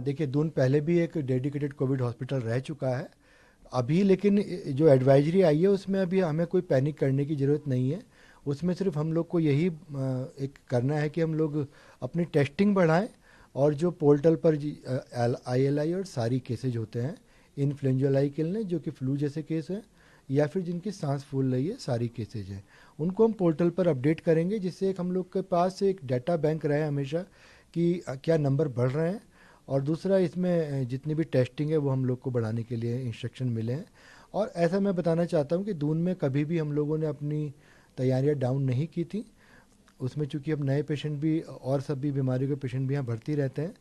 देखिए दून पहले भी एक डेडिकेटेड कोविड हॉस्पिटल रह चुका है अभी, लेकिन जो एडवाइजरी आई है उसमें अभी हमें कोई पैनिक करने की ज़रूरत नहीं है। उसमें सिर्फ हम लोग को यही एक करना है कि हम लोग अपनी टेस्टिंग बढ़ाएं, और जो पोर्टल पर ILI और सारी केसेज होते हैं, इन्फ्लुएंजा किलने जो कि फ्लू जैसे केस हैं, या फिर जिनकी सांस फूल रही है, सारी केसेज हैं, उनको हम पोर्टल पर अपडेट करेंगे, जिससे एक हम लोग के पास एक डाटा बैंक रहे हमेशा कि क्या नंबर बढ़ रहे हैं। और दूसरा, इसमें जितनी भी टेस्टिंग है वो हम लोग को बढ़ाने के लिए इंस्ट्रक्शन मिले हैं। और ऐसा मैं बताना चाहता हूँ कि दून में कभी भी हम लोगों ने अपनी तैयारियां डाउन नहीं की थी। उसमें चूंकि अब नए पेशेंट भी और सब भी बीमारियों के पेशेंट भी यहाँ भर्ती रहते हैं,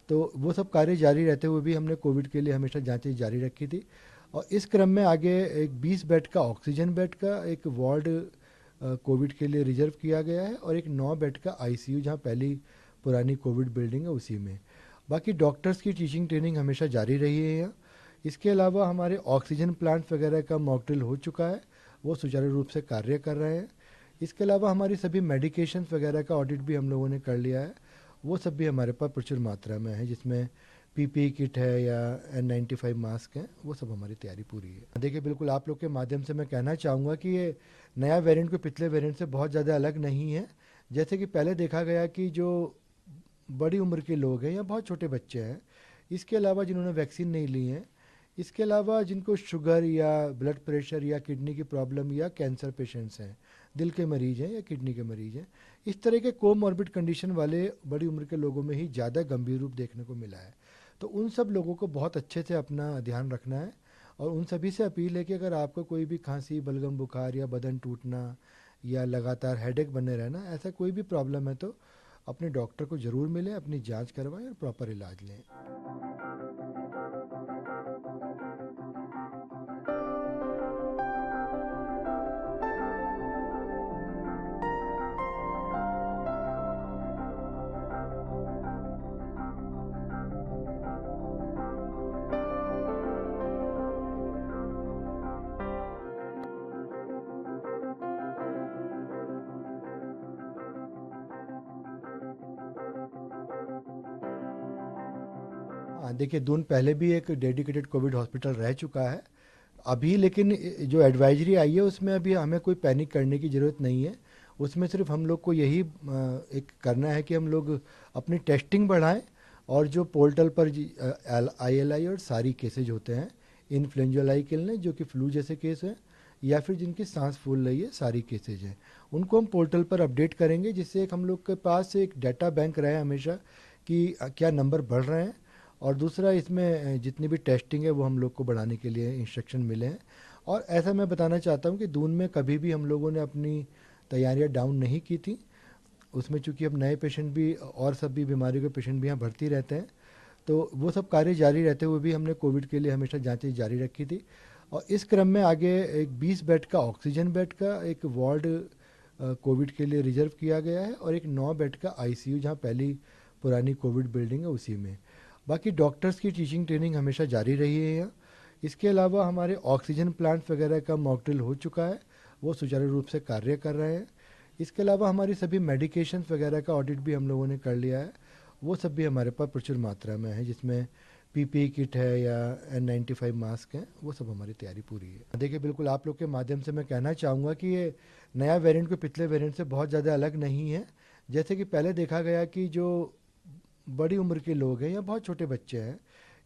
तो वो सब कार्य जारी रहते हुए भी हमने कोविड के लिए हमेशा जांचें जारी रखी थी। और इस क्रम में आगे एक 20 बेड का ऑक्सीजन बेड का एक वार्ड कोविड के लिए रिजर्व किया गया है, और एक 9 बेड का ICU जहाँ पहली पुरानी कोविड बिल्डिंग है उसी में। बाकी डॉक्टर्स की टीचिंग ट्रेनिंग हमेशा जारी रही है यहाँ। इसके अलावा हमारे ऑक्सीजन प्लांट वगैरह का मॉक ड्रिल हो चुका है, वो सुचारू रूप से कार्य कर रहे हैं। इसके अलावा हमारी सभी मेडिकेशंस वगैरह का ऑडिट भी हम लोगों ने कर लिया है, वो सब भी हमारे पास प्रचुर मात्रा में है, जिसमें PPE किट है या N95 मास्क हैं, वो सब हमारी तैयारी पूरी है। देखिए बिल्कुल आप लोग के माध्यम से मैं कहना चाहूँगा कि ये नया वेरिएंट को पिछले वेरिएंट से बहुत ज़्यादा अलग नहीं है। जैसे कि पहले देखा गया कि जो बड़ी उम्र के लोग हैं या बहुत छोटे बच्चे हैं, इसके अलावा जिन्होंने वैक्सीन नहीं ली है, इसके अलावा जिनको शुगर या ब्लड प्रेशर या किडनी की प्रॉब्लम या कैंसर पेशेंट्स हैं, दिल के मरीज हैं या किडनी के मरीज हैं, इस तरह के कोमॉर्बिड कंडीशन वाले बड़ी उम्र के लोगों में ही ज़्यादा गंभीर रूप देखने को मिला है। तो उन सब लोगों को बहुत अच्छे से अपना ध्यान रखना है, और उन सभी से अपील है कि अगर आपको कोई भी खांसी, बलगम, बुखार या बदन टूटना या लगातार हेडेक बने रहना, ऐसा कोई भी प्रॉब्लम है, तो अपने डॉक्टर को ज़रूर मिलें, अपनी जांच करवाएं और प्रॉपर इलाज लें। हाँ, देखिए दून पहले भी एक डेडिकेटेड कोविड हॉस्पिटल रह चुका है अभी, लेकिन जो एडवाइजरी आई है उसमें अभी हमें कोई पैनिक करने की ज़रूरत नहीं है। उसमें सिर्फ हम लोग को यही एक करना है कि हम लोग अपनी टेस्टिंग बढ़ाएं, और जो पोर्टल पर ILI और सारी केसेज होते हैं, इन्फ्लुएंजा किलने जो कि फ्लू जैसे केस हैं, या फिर जिनकी सांस फूल रही है, सारी केसेज हैं, उनको हम पोर्टल पर अपडेट करेंगे, जिससे एक हम लोग के पास एक डाटा बैंक रहे हमेशा कि क्या नंबर बढ़ रहे हैं। और दूसरा, इसमें जितनी भी टेस्टिंग है वो हम लोग को बढ़ाने के लिए इंस्ट्रक्शन मिले हैं। और ऐसा मैं बताना चाहता हूँ कि दून में कभी भी हम लोगों ने अपनी तैयारियां डाउन नहीं की थी। उसमें चूंकि अब नए पेशेंट भी और सब भी बीमारियों के पेशेंट भी यहाँ भर्ती रहते हैं, तो वो सब कार्य जारी रहते हुए भी हमने कोविड के लिए हमेशा जांचें जारी रखी थी। और इस क्रम में आगे एक 20 बेड का ऑक्सीजन बेड का एक वार्ड कोविड के लिए रिजर्व किया गया है, और एक 9 बेड का ICU जहाँ पहली पुरानी कोविड बिल्डिंग है उसी में। बाकी डॉक्टर्स की टीचिंग ट्रेनिंग हमेशा जारी रही है यहाँ। इसके अलावा हमारे ऑक्सीजन प्लांट वगैरह का मॉक ड्रिल हो चुका है, वो सुचारू रूप से कार्य कर रहे हैं। इसके अलावा हमारी सभी मेडिकेशंस वगैरह का ऑडिट भी हम लोगों ने कर लिया है, वो सब भी हमारे पास प्रचुर मात्रा में है, जिसमें PPE किट है या N95 मास्क हैं, वो सब हमारी तैयारी पूरी है। देखिए बिल्कुल आप लोग के माध्यम से मैं कहना चाहूँगा कि ये नया वेरिएंट को पिछले वेरिएंट से बहुत ज़्यादा अलग नहीं है। जैसे कि पहले देखा गया कि जो बड़ी उम्र के लोग हैं या बहुत छोटे बच्चे हैं,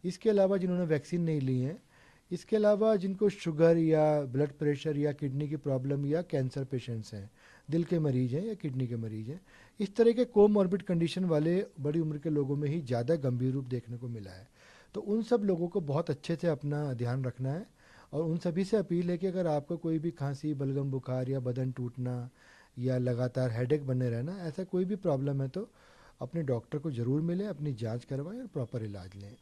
इसके अलावा जिन्होंने वैक्सीन नहीं ली है, इसके अलावा जिनको शुगर या ब्लड प्रेशर या किडनी की प्रॉब्लम या कैंसर पेशेंट्स हैं, दिल के मरीज हैं या किडनी के मरीज हैं, इस तरह के कोमॉर्बिड कंडीशन वाले बड़ी उम्र के लोगों में ही ज़्यादा गंभीर रूप देखने को मिला है। तो उन सब लोगों को बहुत अच्छे से अपना ध्यान रखना है, और उन सभी से अपील है कि अगर आपको कोई भी खांसी, बलगम, बुखार या बदन टूटना या लगातार हेडेक बने रहना, ऐसा कोई भी प्रॉब्लम है, तो अपने डॉक्टर को ज़रूर मिलें, अपनी जांच करवाएं और प्रॉपर इलाज लें।